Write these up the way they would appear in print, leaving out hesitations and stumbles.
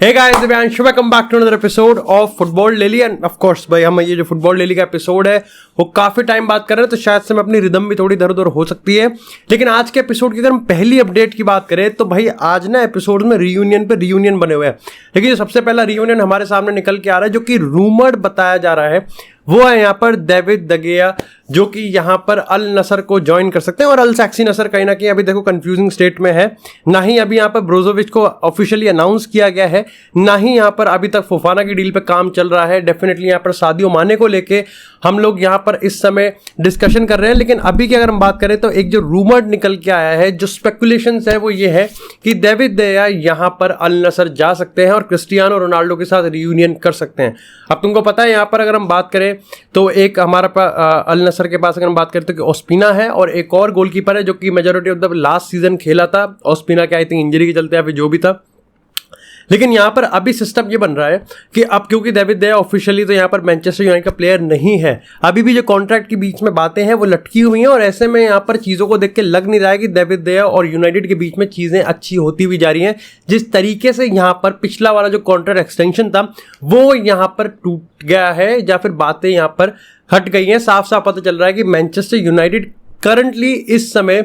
Hey guys, Divyansh, welcome back to another episode of football daily. And of course भाई, हम ये जो football daily का एपिसोड है वो काफी टाइम बात कर रहे हैं, तो शायद से मैं अपनी रिदम भी थोड़ी इधर उधर हो सकती है। लेकिन आज के एपिसोड की अगर हम पहली अपडेट की बात करें तो भाई आज ना एपिसोड में रियूनियन पे रियूनियन बने हुए हैं। लेकिन जो सबसे पहला रियूनियन हमारे सामने निकल के आ रहा है, जो कि रूमर्ड बताया जा रहा है, वो है यहाँ पर डेविड द गेया, जो कि यहाँ पर अल नसर को ज्वाइन कर सकते हैं। और अल सैक्सी नसर कहीं ना कहीं अभी देखो कंफ्यूजिंग स्टेट में है। ना ही अभी यहाँ पर ब्रोजोविच को ऑफिशियली अनाउंस किया गया है, ना ही यहाँ पर अभी तक फोफाना की डील पे काम चल रहा है। डेफिनेटली यहाँ पर सादियो माने को लेके हम लोग यहाँ पर इस समय डिस्कशन कर रहे हैं। लेकिन अभी की अगर हम बात करें तो एक जो रूमर्ड निकल के आया है, जो स्पेकुलेशंस है, वो ये है कि डेविड द गेया यहाँ पर अल नसर जा सकते हैं और क्रिस्टियानो रोनाल्डो के साथ रियूनियन कर सकते हैं। अब तुमको पता है यहाँ पर अगर हम बात करें तो एक हमारा अल नसर के पास अगर हम बात करें तो ओस्पिना है और एक और गोलकीपर है जो कि majority of the last season खेला था। ओस्पिना के आई थिंक इंजरी के चलते या फिर जो भी था। लेकिन यहाँ पर अभी सिस्टम ये बन रहा है कि अब क्योंकि डेविड द गेया ऑफिशियली तो यहाँ पर मैनचेस्टर यूनाइटेड का प्लेयर नहीं है, अभी भी जो कॉन्ट्रैक्ट के बीच में बातें हैं वो लटकी हुई हैं। और ऐसे में यहाँ पर चीज़ों को देख के लग नहीं रहा है कि डेविड द गेया और यूनाइटेड के बीच में चीज़ें अच्छी होती हुई जा रही हैं। जिस तरीके से यहाँ पर पिछला वाला जो कॉन्ट्रैक्ट एक्सटेंशन था वो यहाँ पर टूट गया है या फिर बातें यहाँ पर हट गई हैं। साफ साफ पता चल रहा है कि मैनचेस्टर यूनाइटेड करंटली इस समय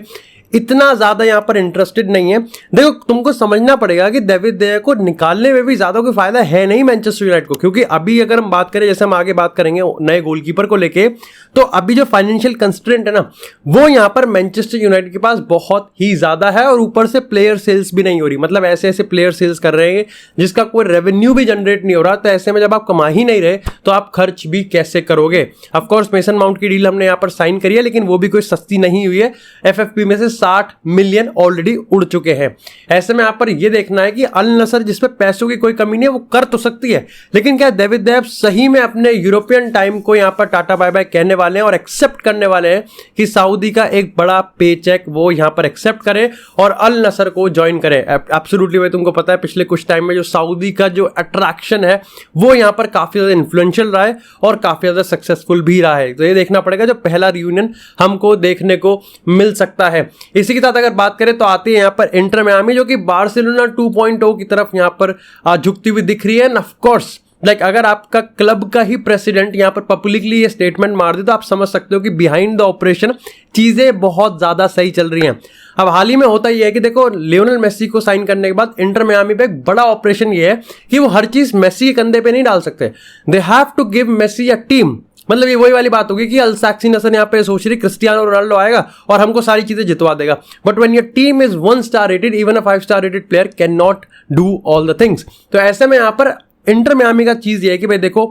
इतना ज्यादा यहां पर इंटरेस्टेड नहीं है। देखो, तुमको समझना पड़ेगा कि डेविड द गेया को निकालने में भी ज्यादा कोई फायदा है नहीं मैनचेस्टर यूनाइटेड को, क्योंकि अभी अगर हम बात करें, जैसे हम आगे बात करेंगे नए गोलकीपर को लेके, तो अभी जो फाइनेंशियल कंस्ट्रेंट है ना, वो यहां पर मैनचेस्टर यूनाइटेड के पास बहुत ही ज्यादा है। और ऊपर से प्लेयर सेल्स भी नहीं हो रही, मतलब ऐसे ऐसे प्लेयर सेल्स कर रहे हैं जिसका कोई रेवेन्यू भी जनरेट नहीं हो रहा। तो ऐसे में जब आप कमा ही नहीं रहे तो आप खर्च भी कैसे करोगे। ऑफकोर्स मेसन माउंट की डील हमने यहां पर साइन करी है, लेकिन वो भी कोई सस्ती नहीं हुई है। एफएफपी में से 60 मिलियन ऑलरेडी उड़ चुके हैं। ऐसे में यहाँ पर यह देखना है कि अल नसर, जिसपे पैसों की कोई कमी नहीं है, वो कर तो सकती है, लेकिन क्या डेविड द गेया सही में अपने यूरोपियन टाइम को यहाँ पर टाटा बाय बाय कहने वाले हैं और एक्सेप्ट करने वाले हैं कि सऊदी का एक बड़ा पे चेक वो यहाँ पर एक्सेप्ट करे और अल नसर को ज्वाइन करे। एब्सोल्युटली भाई, तुमको पता है पिछले कुछ टाइम में जो सऊदी का जो अट्रैक्शन है वो यहाँ पर काफी ज्यादा इन्फ्लुएंशियल रहा है और काफी ज्यादा सक्सेसफुल भी रहा है। तो ये देखना पड़ेगा, जो पहला रियूनियन हमको देखने को मिल सकता है। इसी के साथ अगर बात करें तो आती है यहाँ पर इंटर मियामी, जो कि बार्सिलोना 2.0 की तरफ यहाँ पर झुकती हुई दिख रही है। ऑफ कोर्स अगर आपका क्लब का ही प्रेसिडेंट यहाँ पर पब्लिकली ये स्टेटमेंट मार दे तो आप समझ सकते हो कि बिहाइंड द ऑपरेशन चीजें बहुत ज्यादा सही चल रही हैं। अब हाल ही में होता ही है कि देखो, लियोनेल मेसी को साइन करने के बाद इंटर मियामी पे एक बड़ा ऑपरेशन ये है कि वो हर चीज मेसी के कंधे पे नहीं डाल सकते। They have to give Messi a team. मतलब ये वही वाली बात होगी कि अल सैक्सी नसर यहाँ पे सोच रही क्रिस्टियानो रोनाल्डो आएगा और हमको सारी चीजें जितवा देगा। But when your team is 1 star rated, even a 5 star rated player can not do all the things. तो ऐसे में यहाँ पर इंटर मियामी का चीज ये है कि भाई देखो,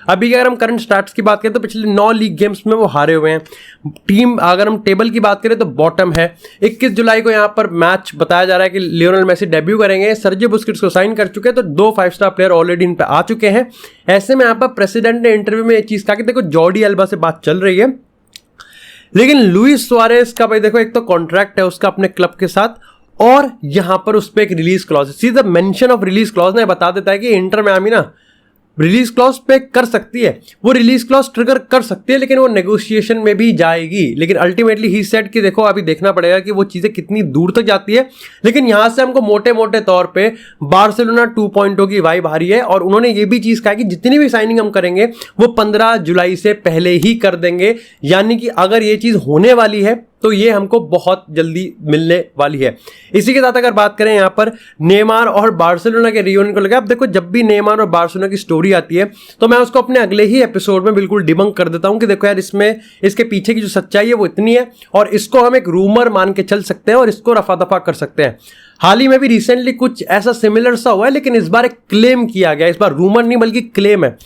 अभी अगर हम करंट स्टैट्स की बात करें तो पिछले 9 लीग गेम्स में वो हारे हुए हैं। टीम, अगर हम टेबल की बात करें तो बॉटम है। 21 जुलाई को यहाँ पर मैच बताया जा रहा है कि लियोनेल मेसी डेब्यू करेंगे। सर्जियो बुस्केट्स को साइन कर चुके हैं, तो 2 5 स्टार प्लेयर ऑलरेडी इन पे आ चुके हैं। ऐसे में यहाँ पर प्रेसिडेंट ने इंटरव्यू में ये चीज कहा कि देखो, जॉर्डी अल्बा से बात चल रही है, लेकिन लुइस सुआरेज का भाई देखो, एक तो कॉन्ट्रैक्ट है उसका अपने क्लब के साथ, और यहां पर उस पर एक रिलीज क्लॉज, सीधा मेंशन ऑफ रिलीज क्लॉज ने बता देता है कि इंटर मियामी ना रिलीज क्लॉज पे कर सकती है, वो रिलीज क्लॉज ट्रिगर कर सकती है, लेकिन वो नेगोशिएशन में भी जाएगी। लेकिन अल्टीमेटली ही सेड कि देखो, अभी देखना पड़ेगा कि वो चीजें कितनी दूर तक जाती है। लेकिन यहां से हमको मोटे मोटे तौर पे बार्सिलोना 2.0 की वाइब आ रही है। और उन्होंने ये भी चीज कहा कि जितनी भी साइनिंग हम करेंगे वो 15 जुलाई से पहले ही कर देंगे। यानी कि अगर ये चीज होने वाली है तो ये हमको बहुत जल्दी मिलने वाली है। इसी के साथ अगर बात करें यहाँ पर नेमार और बार्सिलोना के रियूनियन को लेकर, अब देखो, जब भी नेमार और बार्सिलोना की स्टोरी आती है तो मैं उसको अपने अगले ही एपिसोड में बिल्कुल डिबंक कर देता हूं कि देखो यार, इसमें इसके पीछे की जो सच्चाई है वो इतनी है और इसको हम एक रूमर मान के चल सकते हैं और इसको रफा दफा कर सकते हैं। हाल ही में भी रिसेंटली कुछ ऐसा सिमिलर सा हुआ है, लेकिन इस बार एक क्लेम किया गया। इस बार रूमर नहीं बल्कि क्लेम है।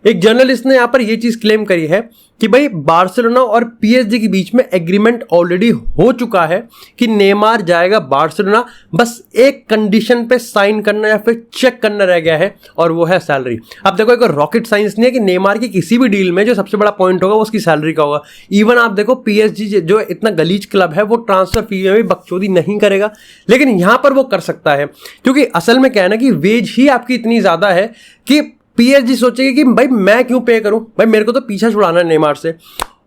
एक जर्नलिस्ट ने यहां पर यह चीज क्लेम करी है कि भाई बार्सिलोना और पीएसजी के बीच में एग्रीमेंट ऑलरेडी हो चुका है कि नेमार जाएगा बार्सिलोना, बस एक कंडीशन पे साइन करना या फिर चेक करना रह गया है, और वो है सैलरी। अब देखो, एक रॉकेट साइंस नहीं है कि नेमार की किसी भी डील में जो सबसे बड़ा पॉइंट होगा वो उसकी सैलरी का होगा। इवन आप देखो, पीएसजी जो इतना गलीज क्लब है वो ट्रांसफर फी में भी बकचोदी नहीं करेगा, लेकिन यहां पर वो कर सकता है, क्योंकि असल में क्या है ना कि वेज ही आपकी इतनी ज्यादा है कि पीएसजी सोचेगी कि भाई मैं क्यों पे करूं, भाई मेरे को तो पीछा छुड़ाना है नेमार से।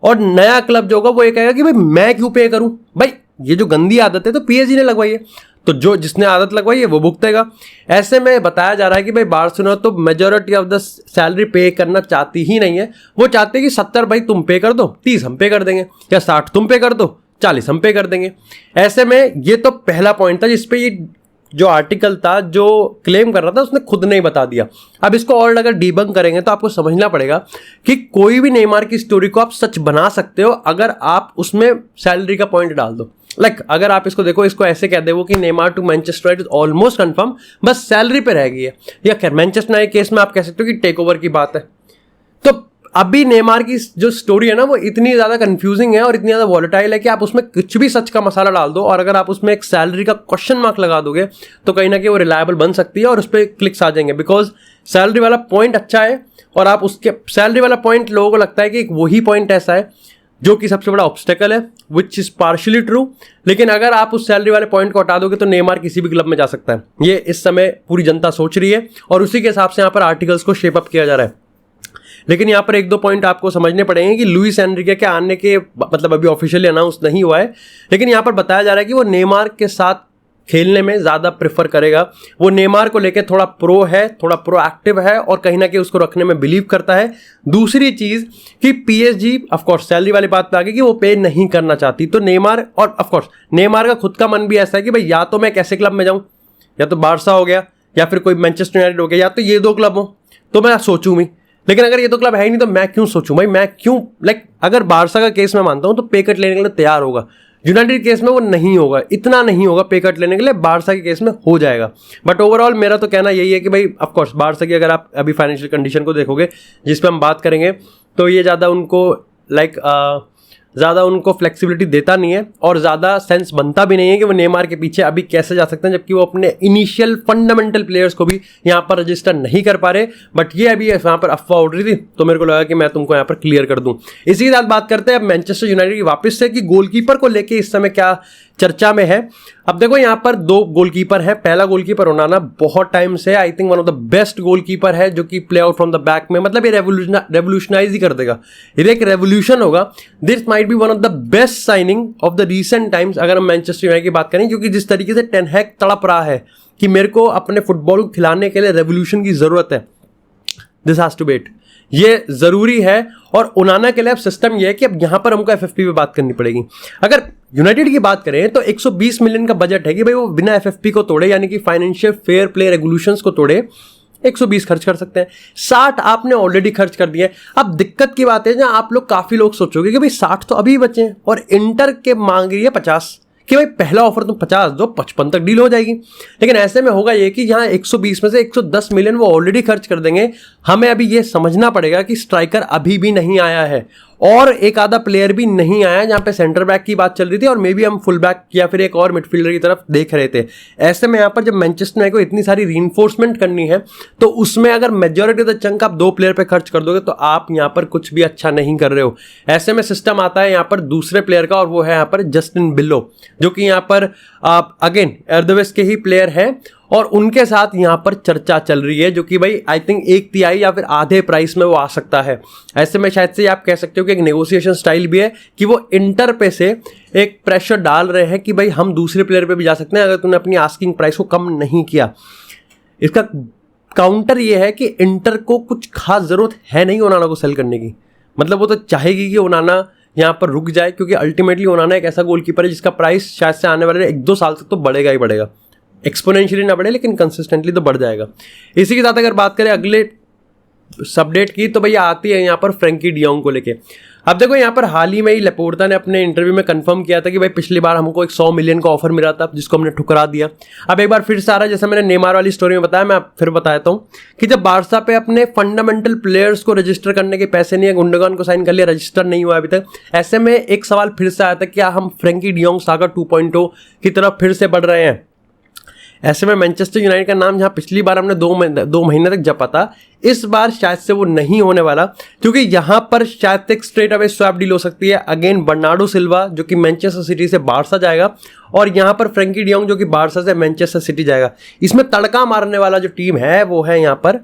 और नया क्लब जो होगा वो ये कहेगा कि भाई मैं क्यों पे करूं, भाई ये जो गंदी आदत है तो पीएसजी ने लगवाई है। तो जो जिसने आदत लगवाई है वो भुगतेगा। ऐसे में बताया जा रहा है कि भाई बार्सिलोना तो मेजॉरिटी ऑफ द सैलरी पे करना चाहती ही नहीं है। वो चाहते हैं कि 70 भाई तुम पे कर दो, 30 हम पे कर देंगे, या 60 तुम पे कर दो, 40 हम पे कर देंगे। ऐसे में ये तो पहला पॉइंट था जिसपे ये जो आर्टिकल था जो क्लेम कर रहा था उसने खुद नहीं बता दिया। अब इसको और अगर डीबंक करेंगे तो आपको समझना पड़ेगा कि कोई भी नेमार की स्टोरी को आप सच बना सकते हो अगर आप उसमें सैलरी का पॉइंट डाल दो। अगर आप इसको देखो, इसको ऐसे कह दे वो कि Neymar to Manchester is almost confirm, बस सैलरी पे रह गई है। या खैर मैनचेस्टर के केस में आप कह सकते हो कि टेक ओवर की बात है। तो अभी नेमार की जो स्टोरी है ना वो इतनी ज्यादा कंफ्यूजिंग है और इतनी ज्यादा वॉलेटाइल है कि आप उसमें कुछ भी सच का मसाला डाल दो और अगर आप उसमें एक सैलरी का क्वेश्चन मार्क लगा दोगे तो कहीं ना कहीं वो रिलायबल बन सकती है और उस पर क्लिक्स आ जाएंगे, बिकॉज सैलरी वाला पॉइंट अच्छा है और आप उसके सैलरी वाला पॉइंट लोगों को लगता है कि वही पॉइंट ऐसा है जो कि सबसे बड़ा ऑब्स्टेकल है, विच इज पार्शियली ट्रू। लेकिन अगर आप उस सैलरी वाले पॉइंट को हटा दोगे तो नेमार किसी भी क्लब में जा सकता है। ये इस समय पूरी जनता सोच रही है और उसी के हिसाब से यहाँ पर आर्टिकल्स को शेप अप किया जा रहा है। लेकिन यहाँ पर एक दो पॉइंट आपको समझने पड़ेंगे कि लुइस एनरिके के आने के मतलब अभी ऑफिशियली अनाउंस नहीं हुआ है, लेकिन यहाँ पर बताया जा रहा है कि वो नेमार के साथ खेलने में ज़्यादा प्रेफर करेगा। वो नेमार को लेके थोड़ा प्रो है, थोड़ा प्रोएक्टिव है और कहीं ना कहीं उसको रखने में बिलीव करता है। दूसरी चीज़ कि पीएसजी ऑफकोर्स सैलरी वाली बात पे आ गई कि वो पे नहीं करना चाहती, तो नेमार और ऑफकोर्स नेमार का खुद का मन भी ऐसा है कि भाई या तो मैं कैसे क्लब में जाऊँ, या तो बारसा हो गया या फिर कोई मैनचेस्टर यूनाइटेड हो गया, या तो ये दो क्लब हो तो मैं सोचूं भी। लेकिन अगर ये तो क्लब है ही नहीं तो मैं क्यों सोचूं भाई, मैं क्यों अगर बारसा का केस मैं मानता हूं तो पे कट लेने के लिए तैयार होगा, यूनाइटेड केस में वो नहीं होगा, इतना नहीं होगा पे कट लेने के लिए, बारसा के केस में हो जाएगा। बट ओवरऑल मेरा तो कहना यही है कि भाई ऑफकोर्स बारसा की अगर आप अभी फाइनेंशियल कंडीशन को देखोगे जिस पे हम बात करेंगे तो ये ज़्यादा उनको ज़्यादा उनको फ्लेक्सिबिलिटी देता नहीं है और ज़्यादा सेंस बनता भी नहीं है कि वो नेमार के पीछे अभी कैसे जा सकते हैं, जबकि वो अपने इनिशियल फंडामेंटल प्लेयर्स को भी यहाँ पर रजिस्टर नहीं कर पा रहे। बट ये अभी यहाँ पर अफवाह उड़ रही थी तो मेरे को लगा कि मैं तुमको यहाँ पर क्लियर कर दूँ। इसी के साथ बात करते हैं अब मैनचेस्टर यूनाइटेड की वापस से कि गोलकीपर को लेके इस समय क्या चर्चा में है। अब देखो यहाँ पर दो गोलकीपर है। पहला गोलकीपर ओनाना बहुत टाइम से I think one of the best goalkeeper है जो कि play out from the back में, मतलब ये रेवोल्यूशनाइज ही कर देगा, ये एक रेवोल्यूशन होगा। This might be one of the best signing off the recent times अगर हम मैनचेस्टर यूनाइटेड की बात करें, क्योंकि जिस तरीके से टेन हैग तड़प रहा है कि मेरे को अपने फुटबॉल को खिलाने के लिए रेवोल्यूशन की जरूरत है, दिस हैज टू वेट, ये जरूरी है। और ओनाना के लिए अब सिस्टम ये है कि अब यहां पर हमको एफएफपी पे बात करनी पड़ेगी। अगर यूनाइटेड की बात करें तो 120 मिलियन का बजट है कि भाई वो बिना एफएफपी को तोड़े, यानी कि फाइनेंशियल फेयर प्ले रेगुलेशंस को तोड़े 120 खर्च कर सकते हैं। 60 आपने ऑलरेडी खर्च कर दिए। अब दिक्कत की बात है जहां आप लोग काफी लोग सोचोगे कि भाई 60 तो अभी बचे हैं और इंटर के मांग रही है 50 कि भाई पहला ऑफर तुम 50 दो, 55 तक डील हो जाएगी। लेकिन ऐसे में होगा ये कि यहाँ 120 में से 110 मिलियन वो ऑलरेडी खर्च कर देंगे। हमें अभी ये समझना पड़ेगा कि स्ट्राइकर अभी भी नहीं आया है और एक आधा प्लेयर भी नहीं आया, जहाँ पे सेंटर बैक की बात चल रही थी और मे बी हम फुल बैक या फिर एक और मिडफील्डर की तरफ देख रहे थे। ऐसे में यहाँ पर जब मैनचेस्टर यूनाइटेड को इतनी सारी रीइंफोर्समेंट करनी है तो उसमें अगर मेजॉरिटी ऑफ द चंक आप 2 प्लेयर पे खर्च कर दोगे तो आप यहाँ पर कुछ भी अच्छा नहीं कर रहे हो। ऐसे में सिस्टम आता है यहाँ पर दूसरे प्लेयर का और वो है यहाँ पर जस्टिन बिलो, जो कि यहाँ पर अगेन एर्दवेस के ही प्लेयर हैं और उनके साथ यहाँ पर चर्चा चल रही है, जो कि भाई आई थिंक 1/3 या फिर आधे प्राइस में वो आ सकता है। ऐसे में शायद से आप कह सकते हो कि एक नेगोशिएशन स्टाइल भी है कि वो इंटर पे से एक प्रेशर डाल रहे हैं कि भाई हम दूसरे प्लेयर पे भी जा सकते हैं अगर तुमने अपनी आस्किंग प्राइस को कम नहीं किया। इसका काउंटर ये है कि इंटर को कुछ खास जरूरत है नहीं ओनाना को सेल करने की, मतलब वो तो चाहेगी कि ओनाना यहाँ पर रुक जाए, क्योंकि अल्टीमेटली ओनाना एक ऐसा गोलकीपर है जिसका प्राइस शायद से आने वाले 1-2 साल तक तो बढ़ेगा ही बढ़ेगा, एक्सपोनेंशियली ना बढ़े लेकिन कंसिस्टेंटली तो बढ़ जाएगा। इसी के साथ अगर बात करें अगले सबडेट की तो भैया आती है यहाँ पर फ्रैंकी डियोंग को लेके। अब देखो यहाँ पर हाल ही में ही लेपोर्टा ने अपने इंटरव्यू में कंफर्म किया था कि भाई पिछली बार हमको एक 100 मिलियन का ऑफर मिला था जिसको हमने ठुकरा दिया। अब एक बार फिर से आ रहा है, जैसे मैंने नेमार वाली स्टोरी में बताया, मैं फिर बताता हूँ कि जब बारसा पे अपने फंडामेंटल प्लेयर्स को रजिस्टर करने के पैसे नहीं है, गुंडोगान को साइन कर लिया, रजिस्टर नहीं हुआ अभी तक। ऐसे में एक सवाल फिर से आया था क्या हम फ्रैंकी डियोंग सागा 2.0 की तरफ फिर से बढ़ रहे हैं। ऐसे में मैनचेस्टर यूनाइटेड का नाम जहां पिछली बार हमने 2 महीने तक जपा था, इस बार शायद से वो नहीं होने वाला, क्योंकि यहां पर शायद एक स्ट्रेट अवे स्वैप डील हो सकती है। अगेन बर्नार्डो सिल्वा जो कि मैनचेस्टर सिटी से बारसा जाएगा और यहां पर फ्रैंकी डियोंग जो कि बारसा से मैनचेस्टर सिटी जाएगा। इसमें तड़का मारने वाला जो टीम है वो है यहां पर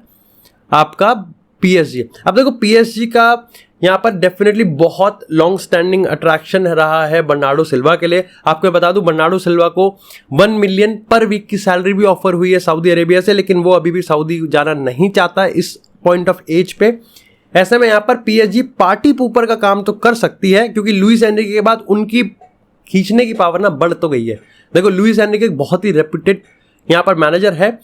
आपका PSG। अब देखो PSG का यहाँ पर डेफिनेटली बहुत लॉन्ग स्टैंडिंग अट्रैक्शन रहा है बर्नार्डो सिल्वा के लिए। आपको बता दूं बर्नार्डो सिल्वा को 1 मिलियन पर वीक की सैलरी भी ऑफर हुई है सऊदी अरेबिया से, लेकिन वो अभी भी सऊदी जाना नहीं चाहता इस पॉइंट ऑफ एज पे। ऐसे में यहाँ पर PSG पार्टी पूपर का काम तो कर सकती है, क्योंकि लुइस एनरिके के बाद उनकी खींचने की पावर ना बढ़ तो गई है। देखो लुइस एनरिके एक बहुत ही रेप्यूटेड यहाँ पर मैनेजर है।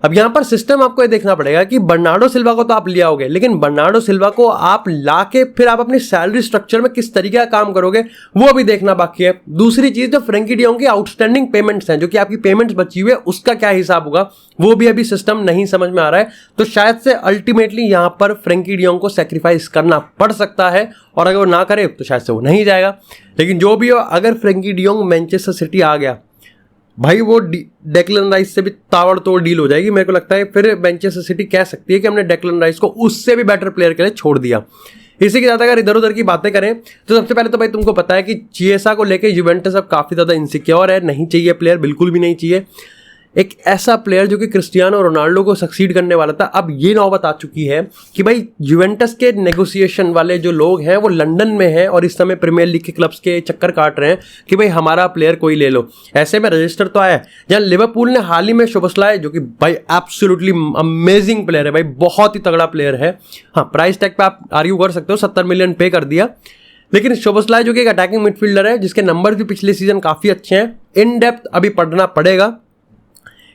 अब यहाँ पर सिस्टम आपको ये देखना पड़ेगा कि बर्नार्डो सिल्वा को तो आप ले आओगे, लेकिन बर्नार्डो सिल्वा को आप लाके फिर आप अपनी सैलरी स्ट्रक्चर में किस तरीके का काम करोगे वो अभी देखना बाकी है। दूसरी चीज, जो फ्रैंकी डियोंग की आउटस्टैंडिंग पेमेंट्स हैं, जो कि आपकी पेमेंट्स बची हुई है, उसका क्या हिसाब होगा वो भी अभी सिस्टम नहीं समझ में आ रहा है। तो शायद से अल्टीमेटली यहाँ पर फ्रैंकी डियोंग को सेक्रीफाइस करना पड़ सकता है, और अगर वो ना करे तो शायद से वो नहीं जाएगा। लेकिन जो भी हो, अगर फ्रैंकी डियोंग मैनचेस्टर सिटी आ गया भाई, वो डेक्लन राइस से भी ताबड़तोड़ डील हो जाएगी। मेरे को लगता है फिर मैनचेस्टर सिटी कह सकती है कि हमने डेक्लन राइस को उससे भी बेटर प्लेयर के लिए छोड़ दिया। इसी के साथ अगर इधर उधर की बातें करें तो सबसे पहले तो भाई तुमको पता है कि चिएसा को लेके यूवेंटस अब काफी ज्यादा इनसिक्योर है। नहीं चाहिए प्लेयर, बिल्कुल भी नहीं चाहिए एक ऐसा प्लेयर जो कि क्रिस्टियानो रोनाल्डो को सक्सीड करने वाला था। अब ये नौबत आ चुकी है कि भाई यूवेंटस के नेगोशिएशन वाले जो लोग हैं वो लंदन में हैं और इस समय प्रीमियर लीग के क्लब्स के चक्कर काट रहे हैं कि भाई हमारा प्लेयर कोई ले लो। ऐसे में रजिस्टर तो आया, जहाँ लिवरपूल ने हाल ही में शोबसलाय, जो कि भाई एब्सोल्युटली अमेजिंग प्लेयर है भाई, बहुत ही तगड़ा प्लेयर है। हाँ, प्राइस टैग पे आप आर्ग्यू कर सकते हो, 70 मिलियन पे कर दिया, लेकिन शोबसलाय जो कि एक अटैकिंग मिडफील्डर है जिसके नंबर भी पिछले सीजन काफी अच्छे हैं। इन डेप्थ अभी पढ़ना पड़ेगा,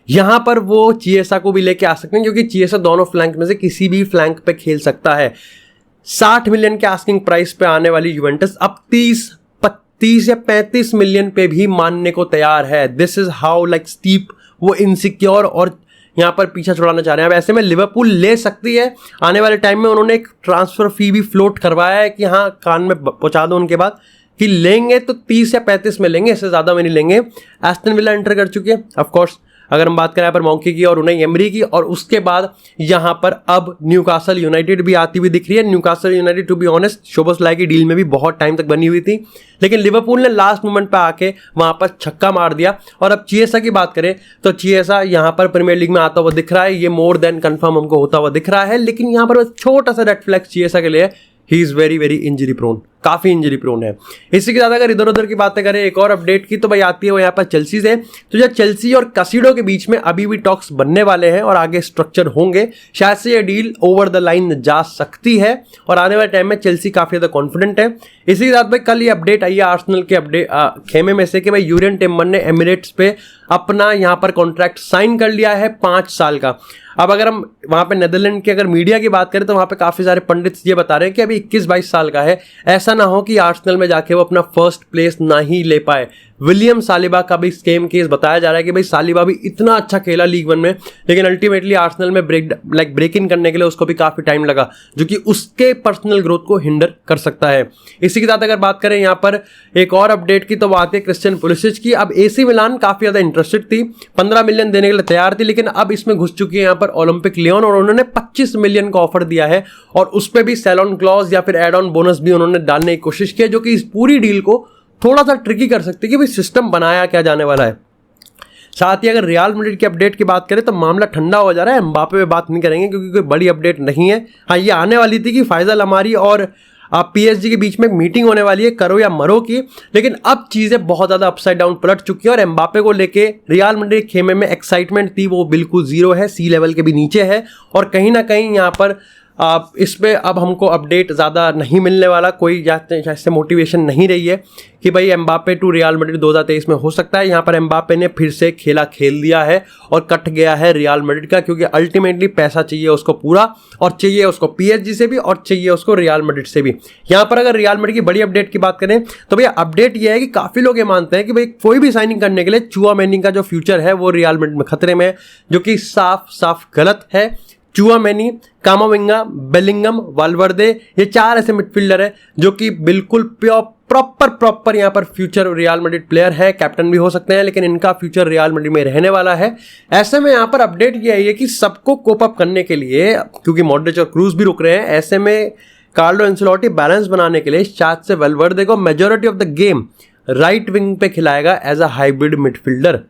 यहां पर वो चिएसा को भी लेके आ सकते हैं, क्योंकि चिएसा दोनों फ्लैंक में से किसी भी फ्लैंक पे खेल सकता है। 60 मिलियन के आस्किंग प्राइस पे आने वाली यूवेंटस अब 30 या 35 मिलियन पे भी मानने को तैयार है। This is how like steep वो इनसिक्योर और यहां पर पीछा छुड़ाना चाह रहे हैं। अब ऐसे में लिवरपूल ले सकती है आने वाले टाइम में। उन्होंने एक ट्रांसफर फी भी फ्लोट करवाया है कि हाँ कान में पहुंचा दो उनके बाद कि लेंगे तो 30 या 35 में लेंगे, इससे ज्यादा में नहीं लेंगे। एस्टन विला एंटर कर चुकी है ऑफकोर्स, अगर हम बात करें यहाँ पर मॉन्की की और उन्हें एमरी की, और उसके बाद यहाँ पर अब न्यूकासल यूनाइटेड भी आती हुई दिख रही है। Newcastle United to be honest Szoboszlai की डील में भी बहुत टाइम तक बनी हुई थी, लेकिन लिवरपूल ने लास्ट मोमेंट पे आके वहां पर छक्का मार दिया। और अब चिएसा की बात करें तो चिएसा यहाँ पर प्रीमियर लीग में आता हुआ दिख रहा है, ये मोर देन कंफर्म हमको होता हुआ दिख रहा है। लेकिन यहाँ पर छोटा सा रेड फ्लैग चिएसा के लिए, he is very very injury prone, काफी इंजरी प्रोन है। इसी के साथ अगर इधर उधर की बातें करें एक और अपडेट की, तो भाई आती है वो यहाँ पर चेल्सी से। तो जो चेल्सी और कसीडो के बीच में अभी भी टॉक्स बनने वाले हैं और आगे स्ट्रक्चर होंगे, शायद से ये डील ओवर द लाइन जा सकती है और आने वाले टाइम में चेल्सी काफी ज्यादा कॉन्फिडेंट है। इसी के साथ भाई कल ये अपडेट आई है आर्सेनल के अपडेट खेमे में से कि भाई यूरियन टिम्बर ने एमिरेट्स पे अपना यहाँ पर कॉन्ट्रैक्ट साइन कर लिया है 5 साल का। अब अगर हम वहां पे नेदरलैंड की अगर मीडिया की बात करें तो वहां पे काफी सारे पंडित ये बता रहे हैं कि अभी 21-22 साल का है, ऐसा ना हो कि आर्सेनल में जाके वो अपना फर्स्ट प्लेस ना ही ले पाए। विलियम सालिबा का भी सेम केस बताया जा रहा है कि भाई सालिबा भी इतना अच्छा खेला लीग 1 में, लेकिन अल्टीमेटली आर्सेनल में ब्रेक इन करने के लिए उसको भी काफी टाइम लगा, जो कि उसके पर्सनल ग्रोथ को हिंडर कर सकता है। इसी के साथ अगर बात करें यहाँ पर एक और अपडेट की, तो बात है क्रिस्टियन पुलिसिच की। अब एसी मिलान काफी ज्यादा इंटरेस्टेड थी, 15 मिलियन देने के लिए तैयार थी, लेकिन अब इसमें घुस चुकी है यहाँ पर ओलंपिक लियोन और उन्होंने 25 मिलियन का ऑफर दिया है और उस पर भी सेल ऑन क्लॉज या फिर एड ऑन बोनस भी उन्होंने डालने की कोशिश की है, जो कि इस पूरी डील को थोड़ा सा ट्रिकी कर सकती है कि भाई सिस्टम बनाया क्या जाने वाला है। साथ ही अगर रियल मैड्रिड की अपडेट की बात करें तो मामला ठंडा हो जा रहा है। एम्बापे पे बात नहीं करेंगे क्योंकि कोई बड़ी अपडेट नहीं है। हाँ, ये आने वाली थी कि फाइजल अमारी और PSG के बीच में मीटिंग होने वाली है, करो या मरो की, लेकिन अब चीजें बहुत ज्यादा अपसाइड डाउन पलट चुकी है और एम्बापे को लेके रियल मैड्रिड खेमे में एक्साइटमेंट थी वो बिल्कुल जीरो है, सी लेवल के भी नीचे है। और कहीं ना कहीं यहाँ पर इस पे अब हमको अपडेट ज़्यादा नहीं मिलने वाला, कोई जैसे मोटिवेशन नहीं रही है कि भाई एम्बापे टू रियल मैड्रिड 2023 में हो सकता है। यहाँ पर एम्बापे ने फिर से खेल दिया है और कट गया है रियल मैड्रिड का, क्योंकि अल्टीमेटली पैसा चाहिए उसको पूरा, और चाहिए उसको PSG से भी और चाहिए उसको रियल मैड्रिड से भी। यहाँ पर अगर रियल मैड्रिड की बड़ी अपडेट की बात करें तो भैया अपडेट ये है कि काफ़ी लोग ये मानते हैं कि भाई कोई भी साइनिंग करने के लिए चुआमेनी का जो फ्यूचर है वो रियल मैड्रिड में खतरे में है, जो कि साफ साफ गलत है। चुआमेनी, कामाविंगा, बेलिंगम, वाल्वर्दे, ये 4 ऐसे मिडफील्डर है जो कि बिल्कुल प्रॉपर यहाँ पर फ्यूचर रियल मैड्रिड प्लेयर है, कैप्टन भी हो सकते हैं, लेकिन इनका फ्यूचर रियल मैड्रिड में रहने वाला है। ऐसे में यहाँ पर अपडेट ये है कि सबको कोप अप करने के लिए, क्योंकि मॉड्रिच और क्रूज भी रुक रहे हैं, ऐसे में कार्लो एंसेलोटी बैलेंस बनाने के लिए शायद से वाल्वर्दे को majority of the game right wing पे खिलाएगा एज अ हाइब्रिड मिडफील्डर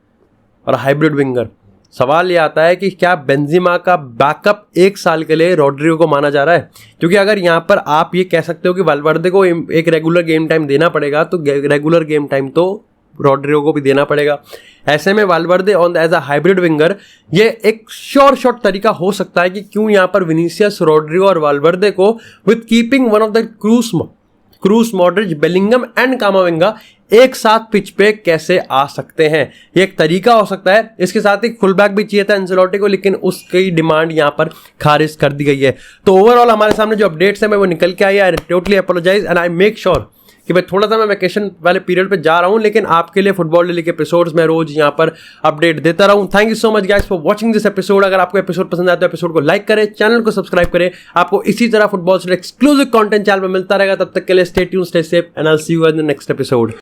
और हाइब्रिड विंगर। सवाल ये आता है कि क्या बेंजिमा का बैकअप 1 साल के लिए रॉड्रिगो को माना जा रहा है? क्योंकि अगर यहाँ पर आप ये कह सकते हो कि वाल्वर्दे को एक रेगुलर गेम टाइम देना पड़ेगा, तो रेगुलर गेम टाइम तो रॉड्रिगो को भी देना पड़ेगा। ऐसे में Valverde on as a hybrid winger ये एक शॉर्ट तरीका हो सकता है कि क्यों यहाँ पर विनीसियस, रॉड्रिगो और वाल्वर्दे को with keeping one of the क्रूस, मॉड्रिच, बेलिंगम एंड कामाविंगा एक साथ पिच पे कैसे आ सकते हैं। ये एक तरीका हो सकता है। इसके साथ ही फुलबैक भी चाहिए था एंसेलोटी को, लेकिन उसकी डिमांड यहाँ पर खारिज कर दी गई है। तो ओवरऑल हमारे सामने जो अपडेट्स है मैं वो निकल के आई। I totally apologise and I make sure कि भाई थोड़ा सा मैं वैकेशन वाले पीरियड पे जा रहा हूं, लेकिन आपके लिए फुटबॉल डेली के एपिसोड्स मैं रोज यहां पर अपडेट देता रहूं। Thank you so much guys for watching this episode. अगर आपको एपिसोड पसंद आया तो एपिसोड को लाइक करें, चैनल को सब्सक्राइब करें। आपको इसी तरह फुटबॉल से एक्सक्लूसिव कंटेंट चैनल में मिलता रहेगा। तब तक के लिए stay tuned, stay safe and I will see you in the next episode.